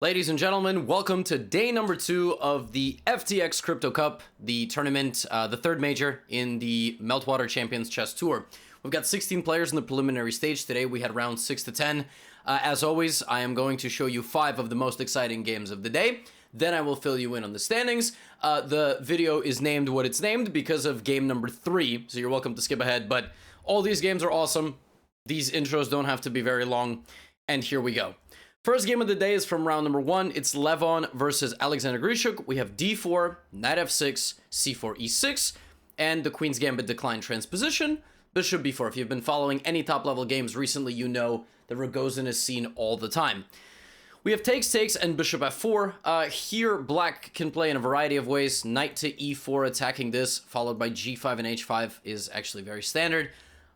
Ladies and gentlemen, welcome to day number 2 of the FTX Crypto Cup, the tournament, the third major in the Meltwater Champions Chess Tour. We've got 16 players in the preliminary stage. Today we had rounds 6 to 10. As always, I am going to show you 5 of the most exciting games of the day. Then I will fill you in on the standings. The video is named what it's named because of game number 3, so you're welcome to skip ahead. But all these games are awesome. These intros don't have to be very long. And here we go. First game of the day is from round number 1. It's Levon versus Alexander Grischuk. We have d4, knight f6, c4, e6, and the Queen's Gambit decline transposition, bishop b4. If you've been following any top-level games recently, you know that Rogozin is seen all the time. We have takes, and bishop f4. Here, black can play in a variety of ways. Knight to e4, attacking this, followed by g5 and h5 is actually very standard.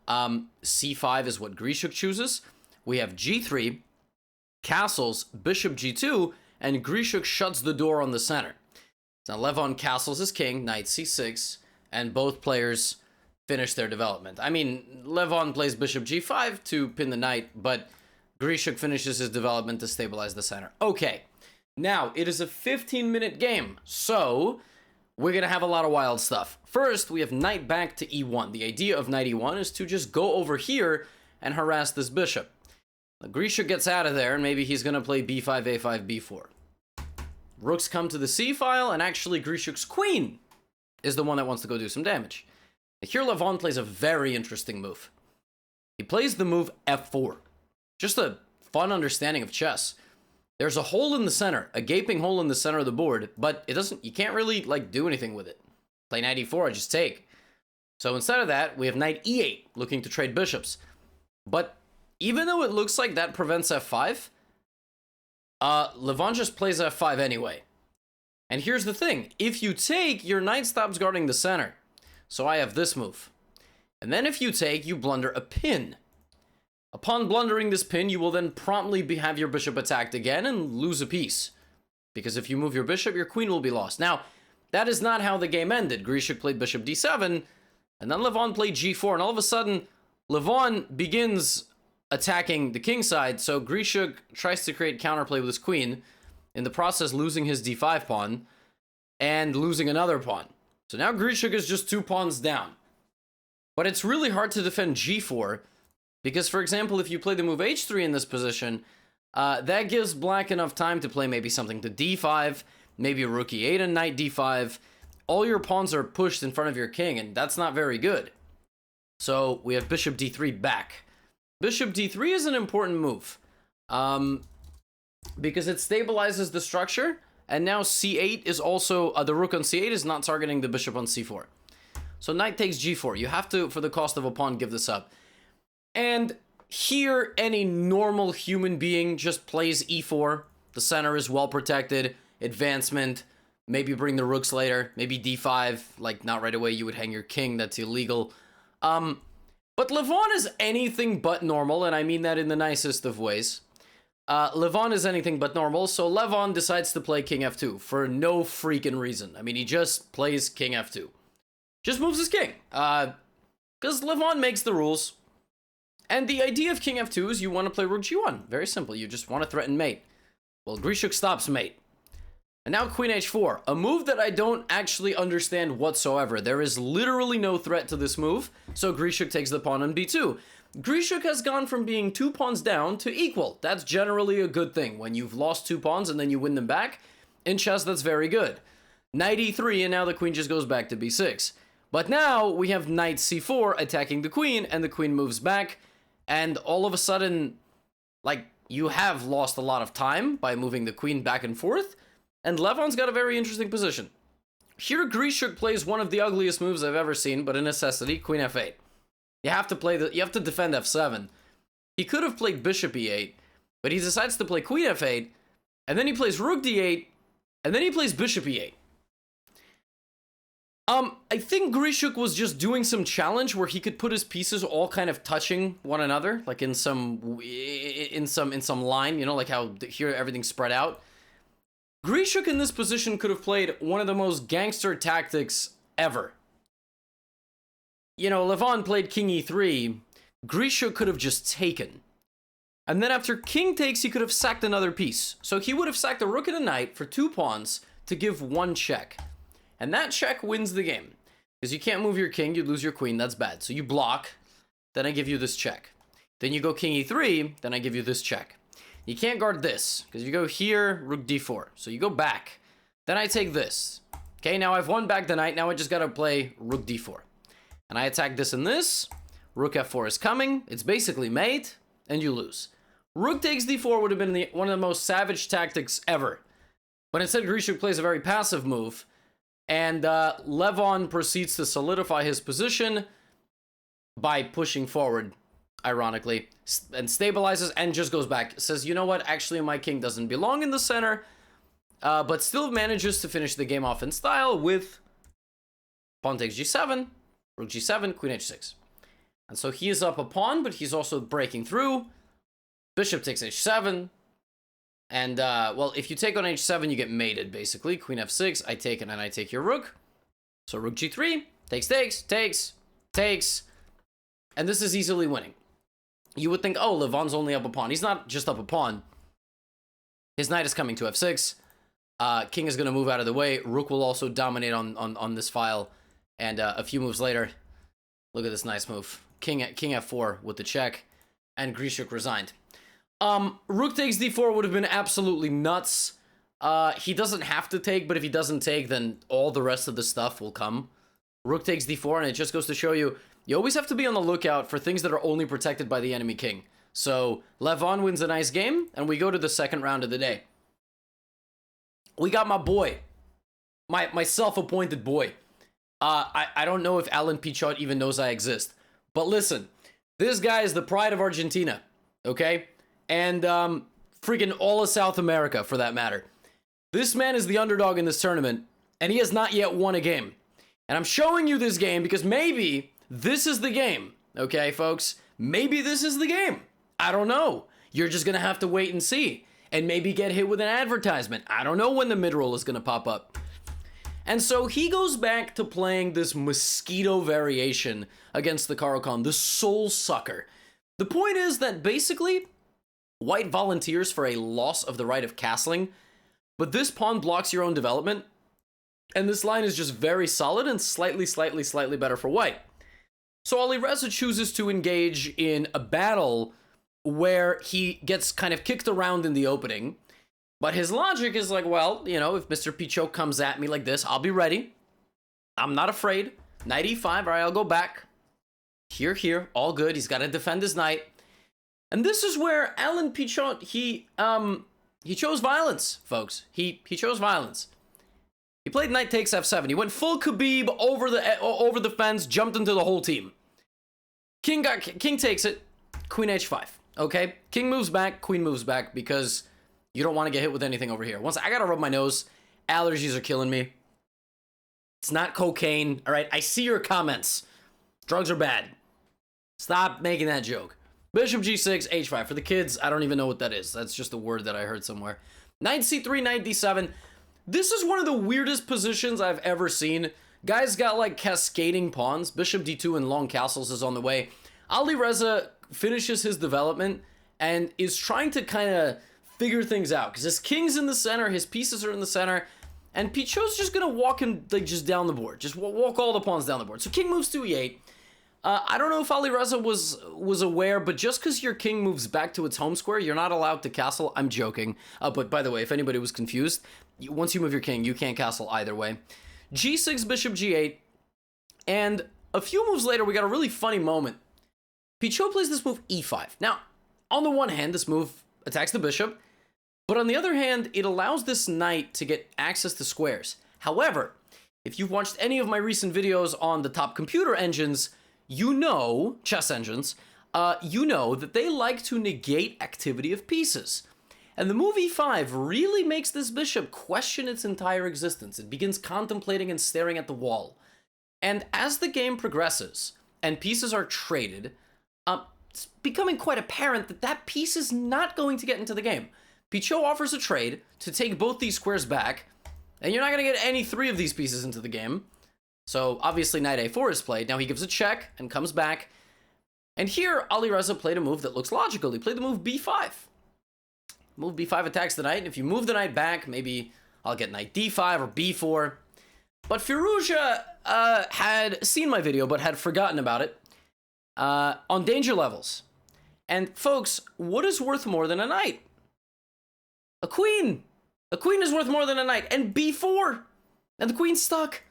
c5 is what Grischuk chooses. We have g3, castles, bishop g2, and Grischuk shuts the door on the center. Now Levon castles his king, knight c6, and both players finish their development. I mean, Levon plays bishop g5 to pin the knight, but Grischuk finishes his development to stabilize the center. Okay, now it is a 15-minute game, so we're gonna have a lot of wild stuff. First, we have knight back to e1. The idea of knight e1 is to just go over here and harass this bishop. Grischuk gets out of there, and maybe he's going to play b5, a5, b4. Rooks come to the c-file, and actually Grischuk's queen is the one that wants to go do some damage. Here Levon plays a very interesting move. He plays the move f4. Just a fun understanding of chess. There's a hole in the center, a gaping hole in the center of the board, but you can't really do anything with it. Play knight e4, I just take. So instead of that, we have knight e8, looking to trade bishops. But even though it looks like that prevents f5, Levon just plays f5 anyway. And here's the thing. If you take, your knight stops guarding the center. So I have this move. And then if you take, you blunder a pin. Upon blundering this pin, you will then promptly have your bishop attacked again and lose a piece. Because if you move your bishop, your queen will be lost. Now, that is not how the game ended. Grischuk played bishop d7, and then Levon played g4, and all of a sudden, Levon begins attacking the king side, so Grischuk tries to create counterplay with his queen, in the process losing his d5 pawn, and losing another pawn. So now Grischuk is just 2 pawns down. But it's really hard to defend g4, because, for example, if you play the move h3 in this position, that gives black enough time to play maybe something to d5, maybe rook e8 and knight d5. All your pawns are pushed in front of your king, and that's not very good. So we have bishop d3 back. Bishop d3 is an important move, because it stabilizes the structure, and now c8 is also, the rook on c8 is not targeting the bishop on c4. So knight takes g4. You have to, for the cost of a pawn, give this up. And here, any normal human being just plays e4. The center is well protected, advancement, maybe bring the rooks later, maybe d5, not right away, you would hang your king, that's illegal. But Levon is anything but normal, and I mean that in the nicest of ways. Levon is anything but normal, so Levon decides to play king f2 for no freaking reason. I mean, he just plays king f2. Just moves his king. Because Levon makes the rules. And the idea of king f2 is you want to play rook g1. Very simple. You just want to threaten mate. Well, Grischuk stops mate. And now queen h4, a move that I don't actually understand whatsoever. There is literally no threat to this move, so Grischuk takes the pawn on b2. Grischuk has gone from being 2 pawns down to equal. That's generally a good thing. When you've lost 2 pawns and then you win them back, in chess that's very good. Knight e3, and now the queen just goes back to b6. But now we have knight c4 attacking the queen, and the queen moves back, and all of a sudden, you have lost a lot of time by moving the queen back and forth, and Levon's got a very interesting position. Here, Grischuk plays one of the ugliest moves I've ever seen, but a necessity, queen f8. You have to defend f7. He could have played bishop e8, but he decides to play queen f8, and then he plays rook d8, and then he plays bishop e8. I think Grischuk was just doing some challenge where he could put his pieces all kind of touching one another, like in some line, like how here everything's spread out. Grischuk in this position could have played one of the most gangster tactics ever. Levon played king e3. Grischuk could have just taken. And then after king takes, he could have sacked another piece. So he would have sacked a rook and a knight for 2 pawns to give 1 check. And that check wins the game. Because you can't move your king, you lose your queen, that's bad. So you block, then I give you this check. Then you go king e3, then I give you this check. You can't guard this, because you go here, rook d4. So you go back. Then I take this. Okay, now I've won back the knight, now I just gotta play rook d4. And I attack this and this. Rook f4 is coming, it's basically mate, and you lose. Rook takes d4 would have been one of the most savage tactics ever. But instead, Grischuk plays a very passive move, and Levon proceeds to solidify his position by pushing forward, ironically, and stabilizes and just goes back. Says, you know what, actually my king doesn't belong in the center, but still manages to finish the game off in style with pawn takes g7, rook g7, queen h6. And so he is up a pawn, but he's also breaking through. Bishop takes h7. And, well, if you take on h7, you get mated, basically. Queen f6, I take it, and I take your rook. So rook g3, takes. And this is easily winning. You would think, oh, Levon's only up a pawn. He's not just up a pawn. His knight is coming to f6. King is going to move out of the way. Rook will also dominate on this file. And a few moves later, look at this nice move. King f4 with the check. And Grischuk resigned. Rook takes d4 would have been absolutely nuts. He doesn't have to take, but if he doesn't take, then all the rest of the stuff will come. Rook takes d4, and it just goes to show you, you always have to be on the lookout for things that are only protected by the enemy king. So, Levon wins a nice game, and we go to the second round of the day. We got my boy. My self-appointed boy. I don't know if Alan Pichot even knows I exist. But listen, this guy is the pride of Argentina, okay? And freaking all of South America, for that matter. This man is the underdog in this tournament, and he has not yet won a game. And I'm showing you this game because maybe this is the game, okay, folks? Maybe this is the game. I don't know. You're just going to have to wait and see. And maybe get hit with an advertisement. I don't know when the mid-roll is going to pop up. And so he goes back to playing this mosquito variation against the Caro-Kann, the soul sucker. The point is that basically, white volunteers for a loss of the right of castling, but this pawn blocks your own development, and this line is just very solid and slightly better for white. So Alireza chooses to engage in a battle where he gets kind of kicked around in the opening, but his logic is like, well, you know, if Mr. Pichot comes at me like this, I'll be ready. I'm not afraid. Knight e5, all right, I'll go back. Here, all good. He's got to defend his knight. And this is where Alan Pichot, he chose violence, folks. He chose violence. He played knight takes f7. He went full Khabib over the fence, jumped into the whole team. King takes it, queen h5. Okay, king moves back, queen moves back because you don't want to get hit with anything over here. Once I gotta rub my nose, allergies are killing me. It's not cocaine, all right? I see your comments. Drugs are bad. Stop making that joke. Bishop g6, h5. For the kids, I don't even know what that is. That's just a word that I heard somewhere. Knight c3, knight d7. This is one of the weirdest positions I've ever seen. Guys got like cascading pawns. Bishop d2 and long castles is on the way. Alireza finishes his development and is trying to kind of figure things out because his king's in the center, his pieces are in the center, and Pichot's just gonna walk him like just down the board, just walk all the pawns down the board. So king moves to e8. I don't know if Alireza was aware, but just because your king moves back to its home square, you're not allowed to castle. I'm joking. But by the way, if anybody was confused, once you move your king, you can't castle either way. g6, bishop g8, and a few moves later, we got a really funny moment. Pichot plays this move e5. Now, on the one hand, this move attacks the bishop, but on the other hand, it allows this knight to get access to squares. However, if you've watched any of my recent videos on the top computer engines, you know, chess engines, you know that they like to negate activity of pieces. And the move e5 really makes this bishop question its entire existence. It begins contemplating and staring at the wall. And as the game progresses and pieces are traded, it's becoming quite apparent that that piece is not going to get into the game. Pichot offers a trade to take both these squares back, and you're not going to get any 3 of these pieces into the game. So obviously knight a4 is played. Now he gives a check and comes back. And here, Alireza played a move that looks logical. He played the move b5. Move b5 attacks the knight, and if you move the knight back, maybe I'll get knight d5 or b4. But Firouzja had seen my video, but had forgotten about it on danger levels. And folks, what is worth more than a knight? A queen. A queen is worth more than a knight. And b4. And the queen's stuck.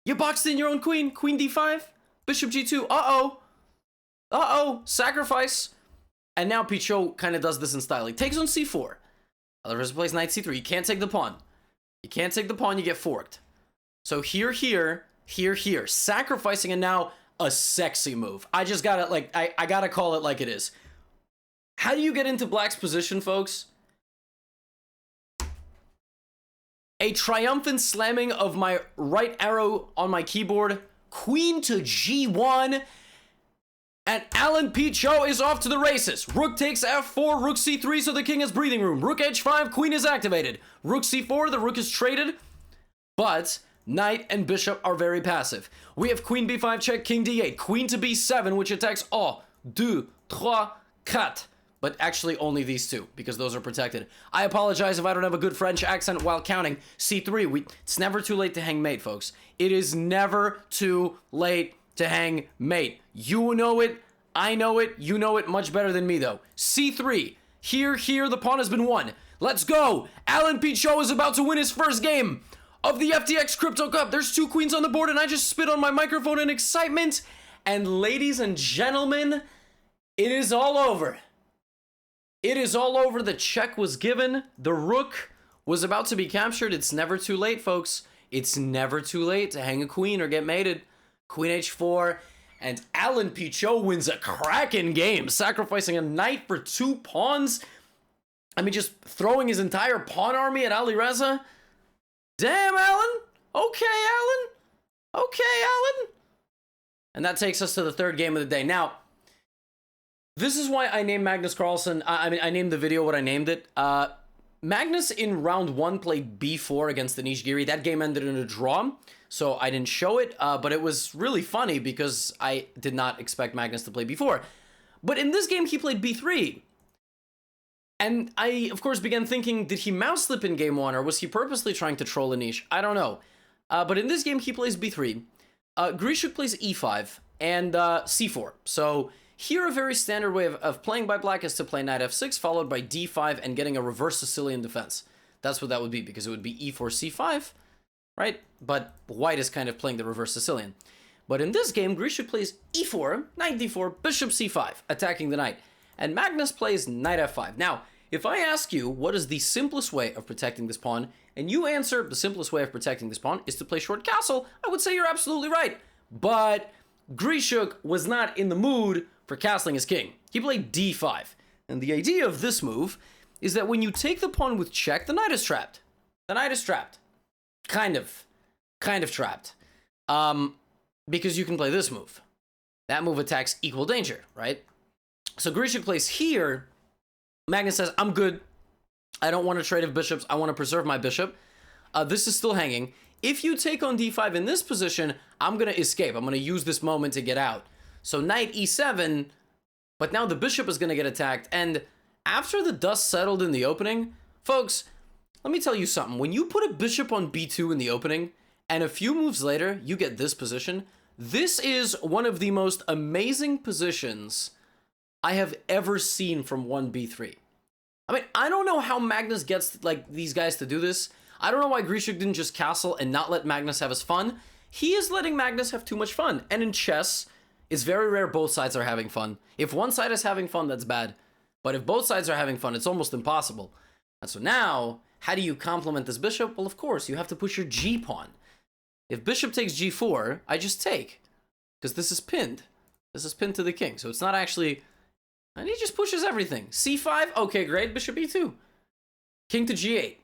You boxed in your own queen. Queen d5. Bishop g2. Uh-oh. Uh-oh. Sacrifice. And now Pichot kind of does this in style. He takes on c4. Alireza plays knight c3. You can't take the pawn. You can't take the pawn. You get forked. So here, here, here, here. Sacrificing, and now a sexy move. I just gotta, like, I gotta call it like it is. How do you get into black's position, folks? A triumphant slamming of my right arrow on my keyboard. Queen to g1. And Alan Pichot is off to the races. Rook takes f4, rook c3, so the king has breathing room. Rook h5, queen is activated. Rook c4, the rook is traded. But knight and bishop are very passive. We have queen b5 check, king d8. Queen to b7, which attacks 1, 2, 3, 4. But actually only these two, because those are protected. I apologize if I don't have a good French accent while counting. c3, it's never too late to hang mate, folks. It is never too late to hang mate. You know it, I know it, you know it much better than me though. c3, here, the pawn has been won. Let's go! Alan Pichot is about to win his first game of the FTX Crypto Cup. There's 2 queens on the board and I just spit on my microphone in excitement. And ladies and gentlemen, it is all over. It is all over. The check was given. The rook was about to be captured. It's never too late, folks. It's never too late to hang a queen or get mated. Queen h4, and Alan Pichot wins a cracking game, sacrificing a knight for 2 pawns. I mean, just throwing his entire pawn army at Alireza. Damn, Alan. Okay, Alan. Okay, Alan. And that takes us to the 3rd game of the day. Now, this is why I named Magnus Carlsen. I mean, I named the video what I named it. Magnus in round 1 played b4 against Anish Giri. That game ended in a draw, so I didn't show it, but it was really funny because I did not expect Magnus to play b4. But in this game, he played b3. And I, of course, began thinking, did he mouse slip in game 1, or was he purposely trying to troll Anish? I don't know. But in this game, he plays b3. Grischuk plays e5 and c4. So here, a very standard way of playing by black is to play knight f6, followed by d5 and getting a reverse Sicilian defense. That's what that would be, because it would be e4, c5, right? But white is kind of playing the reverse Sicilian. But in this game, Grischuk plays e4, knight d4, bishop c5, attacking the knight. And Magnus plays knight f5. Now, if I ask you what is the simplest way of protecting this pawn, and you answer the simplest way of protecting this pawn is to play short castle, I would say you're absolutely right. But Grischuk was not in the mood for castling his king. He played d5. And the idea of this move is that when you take the pawn with check, the knight is trapped. The knight is trapped. Kind of trapped. Because you can play this move. That move attacks equal danger, right? So Grischuk plays here. Magnus says, I'm good. I don't want to trade of bishops. I want to preserve my bishop. This is still hanging. If you take on d5 in this position, I'm going to escape. I'm going to use this moment to get out. So knight e7, but now the bishop is going to get attacked. And after the dust settled in the opening, folks, let me tell you something. When you put a bishop on b2 in the opening, and a few moves later, you get this position, this is one of the most amazing positions I have ever seen from 1b3. I mean, I don't know how Magnus gets like these guys to do this. I don't know why Grischuk didn't just castle and not let Magnus have his fun. He is letting Magnus have too much fun. And in chess, it's very rare both sides are having fun. If one side is having fun, that's bad. But if both sides are having fun, it's almost impossible. And so now, how do you complement this bishop? Well, of course, you have to push your g pawn. If bishop takes g4, I just take. Because this is pinned. This is pinned to the king. So it's not actually... And he just pushes everything. c5, okay, great. Bishop e2. King to g8.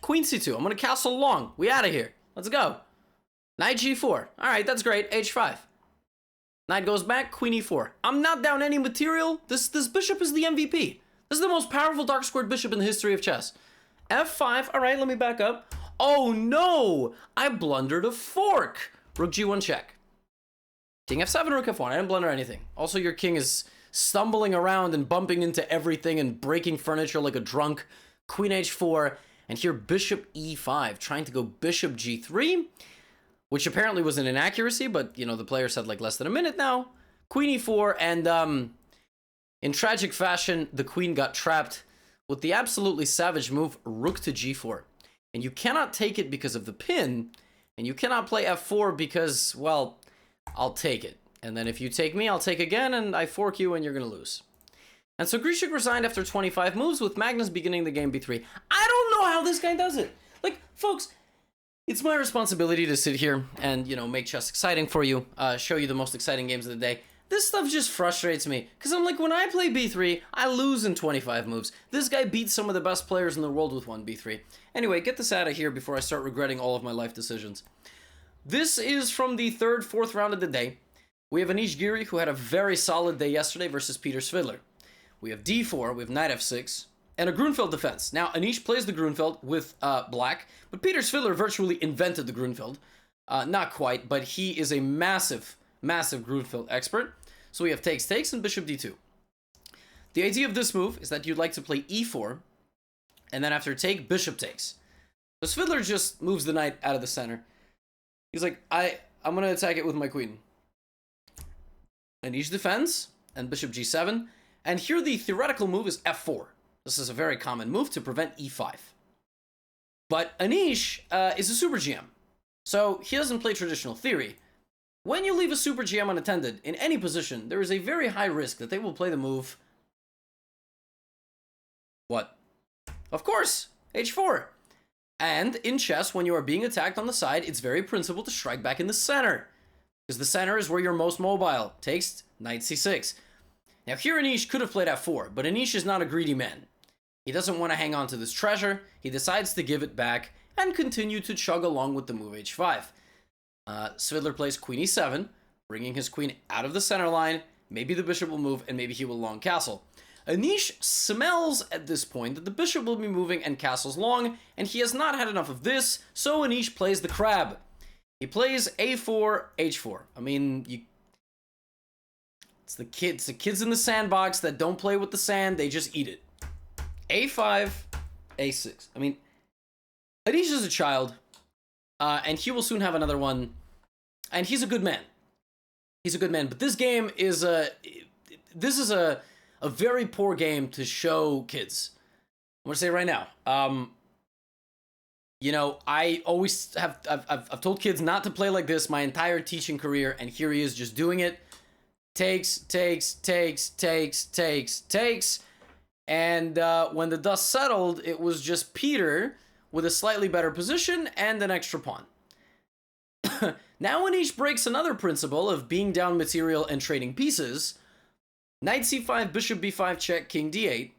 Queen c2. I'm going to castle long. We out of here. Let's go. Knight g4. All right, that's great. h5. Knight goes back. Queen e4. I'm not down any material. This bishop is the MVP. This is the most powerful dark squared bishop in the history of chess. f5. All right, let me back up. Oh, no. I blundered a fork. Rook g1 check. King f7, rook f1. I didn't blunder anything. Also, your king is stumbling around and bumping into everything and breaking furniture like a drunk. Queen h4, and here bishop e5, trying to go bishop g3, which apparently was an inaccuracy, but, you know, the player said like less than a minute now. Queen e4, and in tragic fashion, the queen got trapped with the absolutely savage move, rook to g4. And you cannot take it because of the pin, and you cannot play f4 because, well, I'll take it. And then if you take me, I'll take again, and I fork you, and you're going to lose. And so Grischuk resigned after 25 moves, with Magnus beginning the game b3. I don't know how this guy does it. Like, folks, it's my responsibility to sit here and, you know, make chess exciting for you, show you the most exciting games of the day. This stuff just frustrates me, because I'm like, when I play b3, I lose in 25 moves. This guy beats some of the best players in the world with one b3. Anyway, get this out of here before I start regretting all of my life decisions. This is from the third, fourth round of the day. We have Anish Giri, who had a very solid day yesterday, versus Peter Svidler. We have d4, we have knight f6, and a Grunfeld defense. Now, Anish plays the Grunfeld with black, but Peter Svidler virtually invented the Grunfeld. Not quite, but he is a massive, massive Grunfeld expert. So we have takes, takes, and bishop d2. The idea of this move is that you'd like to play e4, and then after take, bishop takes. So Svidler just moves the knight out of the center. He's like, I'm going to attack it with my queen. Anish defends, and bishop g7. And here the theoretical move is f4. This is a very common move to prevent e5. But Anish is a super GM, so he doesn't play traditional theory. When you leave a super GM unattended in any position, there is a very high risk that they will play the move... What? Of course, h4. And in chess, when you are being attacked on the side, it's very principled to strike back in the center, because the center is where you're most mobile. Takes, knight c6. Now here Anish could have played f4, but Anish is not a greedy man. He doesn't want to hang on to this treasure. He decides to give it back and continue to chug along with the move h5. Svidler plays queen e7, bringing his queen out of the center line. Maybe the bishop will move, and maybe he will long castle. Anish smells at this point that the bishop will be moving and castles long, and he has not had enough of this, so Anish plays the crab. He plays a4, h4. I mean, it's the kids in the sandbox that don't play with the sand, they just eat it. a5, a6. I mean, Anish is a child, and he will soon have another one, and he's a good man. He's a good man, but this game is this is a very poor game to show kids. I'm gonna say it right now. You know, I always I've told kids not to play like this my entire teaching career, and here he is just doing it. Takes, takes, takes, takes, takes, takes. And when the dust settled, it was just Peter with a slightly better position and an extra pawn. Now Anish breaks another principle of being down material and trading pieces. Knight c5, bishop b5 check, king d8.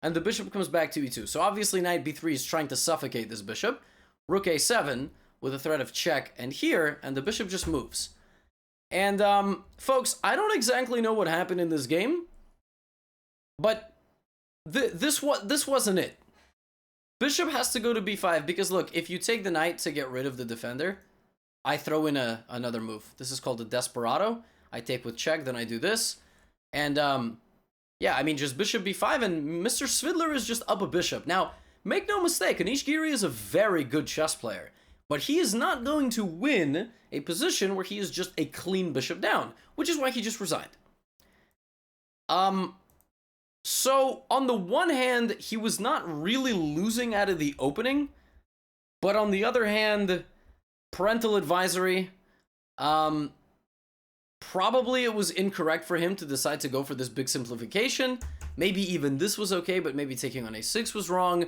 And the bishop comes back to e2. So obviously knight b3 is trying to suffocate this bishop. Rook a7 with a threat of check and here, and the bishop just moves. And, folks, I don't exactly know what happened in this game, but this wasn't it. Bishop has to go to b5, because, look, if you take the knight to get rid of the defender, I throw in another move. This is called a desperado. I take with check, then I do this. And, yeah, I mean, just bishop b5, and Mr. Svidler is just up a bishop. Now, make no mistake, Anish Giri is a very good chess player. But he is not going to win a position where he is just a clean bishop down, which is why he just resigned. So, on the one hand, he was not really losing out of the opening, but on the other hand, parental advisory, probably it was incorrect for him to decide to go for this big simplification. Maybe even this was okay, but maybe taking on a6 was wrong.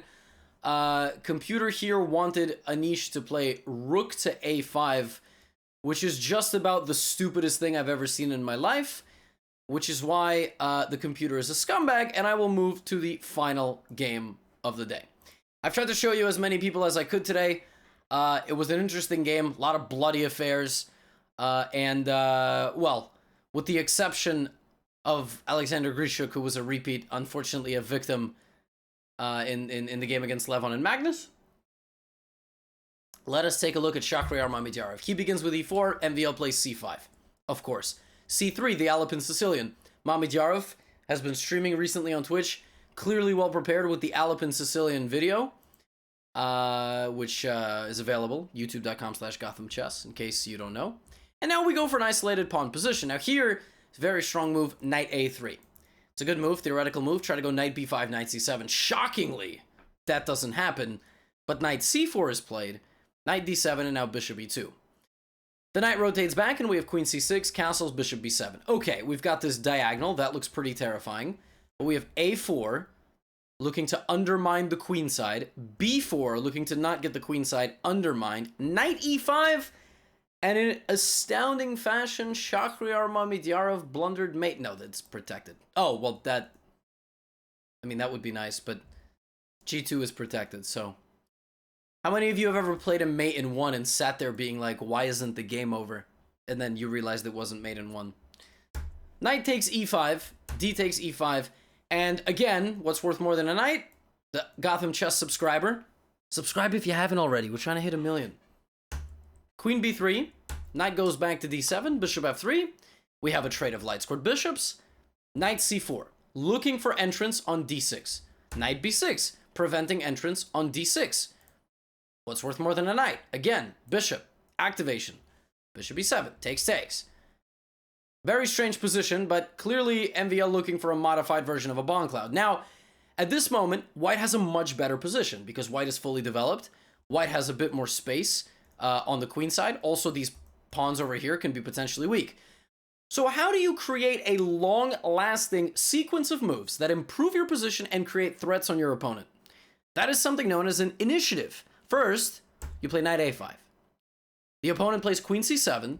Computer here wanted Anish to play rook to a5, which is just about the stupidest thing I've ever seen in my life, which is why the computer is a scumbag, and I will move to the final game of the day. I've tried to show you as many people as I could today. It was an interesting game, a lot of bloody affairs, and, well, with the exception of Alexander Grischuk, who was a repeat, unfortunately a victim in the game against Levon and Magnus. Let us take a look at Shakh Mamedyarov. He begins with e4, MVL plays c5. Of course. C3, the Alpine Sicilian. Mamedyarov has been streaming recently on Twitch, clearly well prepared with the Alpine Sicilian video, which is available, youtube.com/GothamChess, in case you don't know. And now we go for an isolated pawn position. Now here, it's a very strong move, knight a3. It's a good move, theoretical move. Try to go knight b5, knight c7. Shockingly, that doesn't happen. But knight c4 is played, knight d7, and now bishop e2. The knight rotates back, and we have queen c6, castles, bishop b7. Okay, we've got this diagonal. That looks pretty terrifying. But we have a4, looking to undermine the queen side. b4, looking to not get the queen side undermined. Knight e5, and in astounding fashion, Shakhriyar Mamedyarov blundered mate. No, that's protected. Oh, well, that would be nice, but g2 is protected, so. How many of you have ever played a mate in 1 and sat there being like, why isn't the game over? And then you realized it wasn't mate in 1. Knight takes e5, d takes e5, and again, what's worth more than a knight? The Gotham Chess subscriber. Subscribe if you haven't already. We're trying to hit 1 million. Queen b3, knight goes back to d7, bishop f3. We have a trade of light-scored bishops. Knight c4, looking for entrance on d6. Knight b6, preventing entrance on d6. What's worth more than a knight? Again, bishop, activation. Bishop e7, takes. Very strange position, but clearly MVL looking for a modified version of a bomb cloud. Now, at this moment, white has a much better position because white is fully developed. White has a bit more space on the queen side. Also, these pawns over here can be potentially weak. So how do you create a long-lasting sequence of moves that improve your position and create threats on your opponent? That is something known as an initiative. First, you play knight a5. The opponent plays queen c7,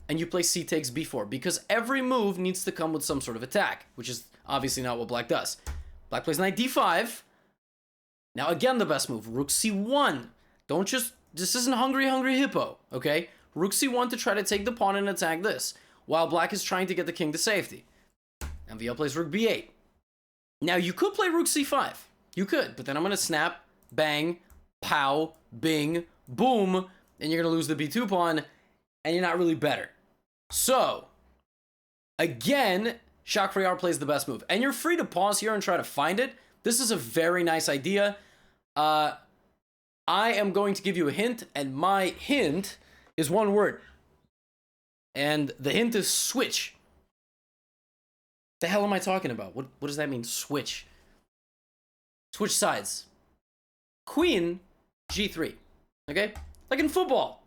and you play c takes b4, because every move needs to come with some sort of attack, which is obviously not what black does. Black plays knight d5. Now again, the best move, rook c1. This isn't hungry hippo, okay? Rook c1 to try to take the pawn and attack this, while black is trying to get the king to safety. MVL plays rook b8. Now you could play rook c5. You could, but then I'm going to snap, bang, pow, bing, boom, and you're going to lose the b2 pawn, and you're not really better. So, again, Shakhriyar plays the best move. And you're free to pause here and try to find it. This is a very nice idea. I am going to give you a hint, and my hint is one word. And the hint is switch. The hell am I talking about? What does that mean, switch? Switch sides. Queen g3, okay? Like in football.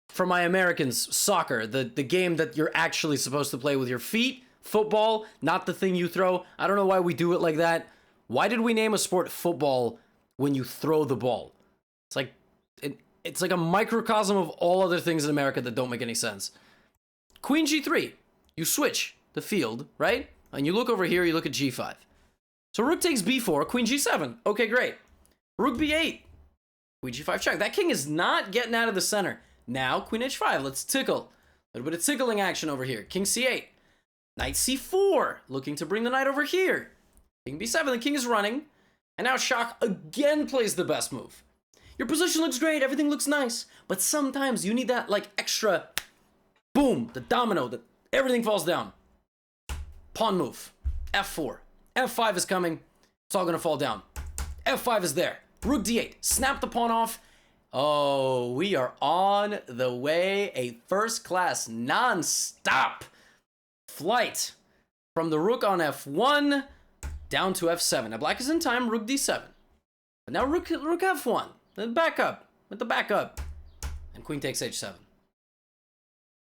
For my Americans, soccer, the game that you're actually supposed to play with your feet, football, not the thing you throw. I don't know why we do it like that. Why did we name a sport football when you throw the ball? It's like a microcosm of all other things in America that don't make any sense. Queen g3, you switch the field, right? And you look over here, you look at g5. So rook takes b4, queen g7. Okay, great. Rook b8, queen g5 check. That king is not getting out of the center. Now, queen h5, let's tickle. A little bit of tickling action over here. King c8, knight c4, looking to bring the knight over here. King b7, the king is running. And now Shakh again plays the best move. Your position looks great, everything looks nice. But sometimes you need that, like, extra, boom, the domino, that everything falls down. Pawn move, f4. f5 is coming, it's all gonna fall down. f5 is there. Rook d8, snap the pawn off. Oh, we are on the way. A first-class, non-stop flight from the rook on f1 down to f7. Now, black is in time, rook d7. But now rook f1, then back up, with the backup. And queen takes h7.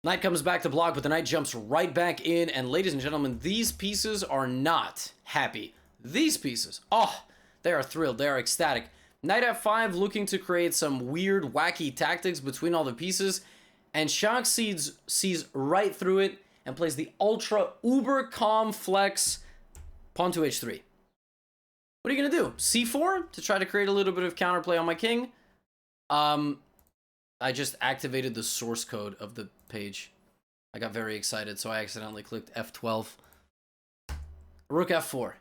Knight comes back to block, but the knight jumps right back in. And ladies and gentlemen, these pieces are not happy. These pieces, oh, they are thrilled, they are ecstatic. Knight f5 looking to create some weird, wacky tactics between all the pieces. And Shakh sees right through it and plays the ultra uber calm flex pawn to h3. What are you going to do? c4 to try to create a little bit of counterplay on my king. I just activated the source code of the page. I got very excited, so I accidentally clicked F12. Rook F4.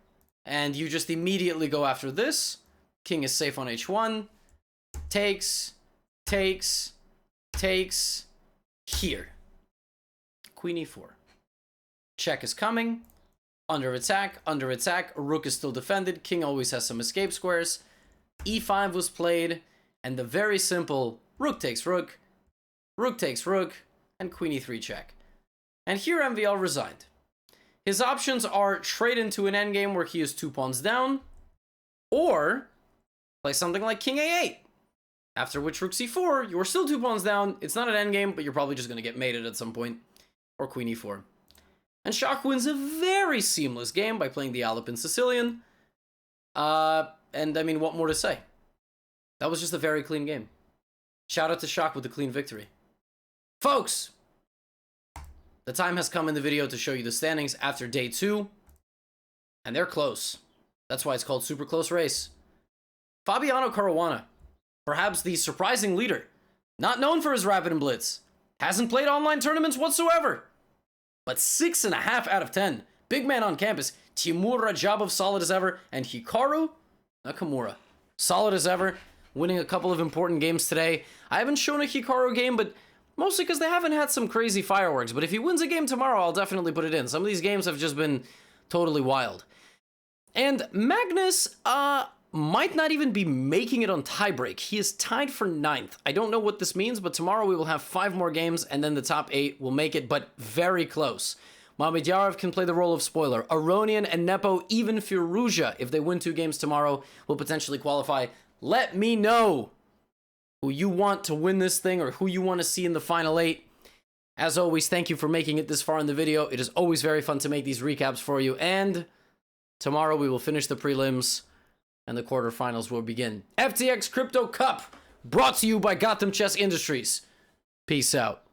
And you just immediately go after this. King is safe on H1. Takes. Here. queen e4. Check is coming. Under attack, under attack. Rook is still defended. King always has some escape squares. e5 was played. And the very simple rook takes rook, and queen e3 check. And here MVL resigned. His options are trade into an endgame where he is 2 pawns down, or play something like king a8. After which rook c4, you're still 2 pawns down. It's not an endgame, but you're probably just going to get mated at some point. Or queen e4. And Shakh wins a very seamless game by playing the Alep in Sicilian. And I mean, what more to say? That was just a very clean game. Shout out to Shakh with the clean victory. Folks, the time has come in the video to show you the standings after day 2. And they're close. That's why it's called Super Close Race. Fabiano Caruana, perhaps the surprising leader, not known for his rapid and blitz, hasn't played online tournaments whatsoever. But 6.5 out of 10. Big man on campus. Timur Rajabov solid as ever. And Hikaru Nakamura solid as ever. Winning a couple of important games today. I haven't shown a Hikaru game, but mostly because they haven't had some crazy fireworks. But if he wins a game tomorrow, I'll definitely put it in. Some of these games have just been totally wild. And Magnus might not even be making it on tiebreak. He is tied for 9th. I don't know what this means, but tomorrow we will have 5 more games, and then the top 8 will make it, but very close. Mamedyarov can play the role of spoiler. Aronian and Nepo, even Firouzja, if they win 2 games tomorrow, will potentially qualify. Let me know who you want to win this thing or who you want to see in the final 8. As always, thank you for making it this far in the video. It is always very fun to make these recaps for you, and tomorrow we will finish the prelims and the quarterfinals will begin. FTX Crypto Cup, brought to you by GothamChess Industries. Peace out.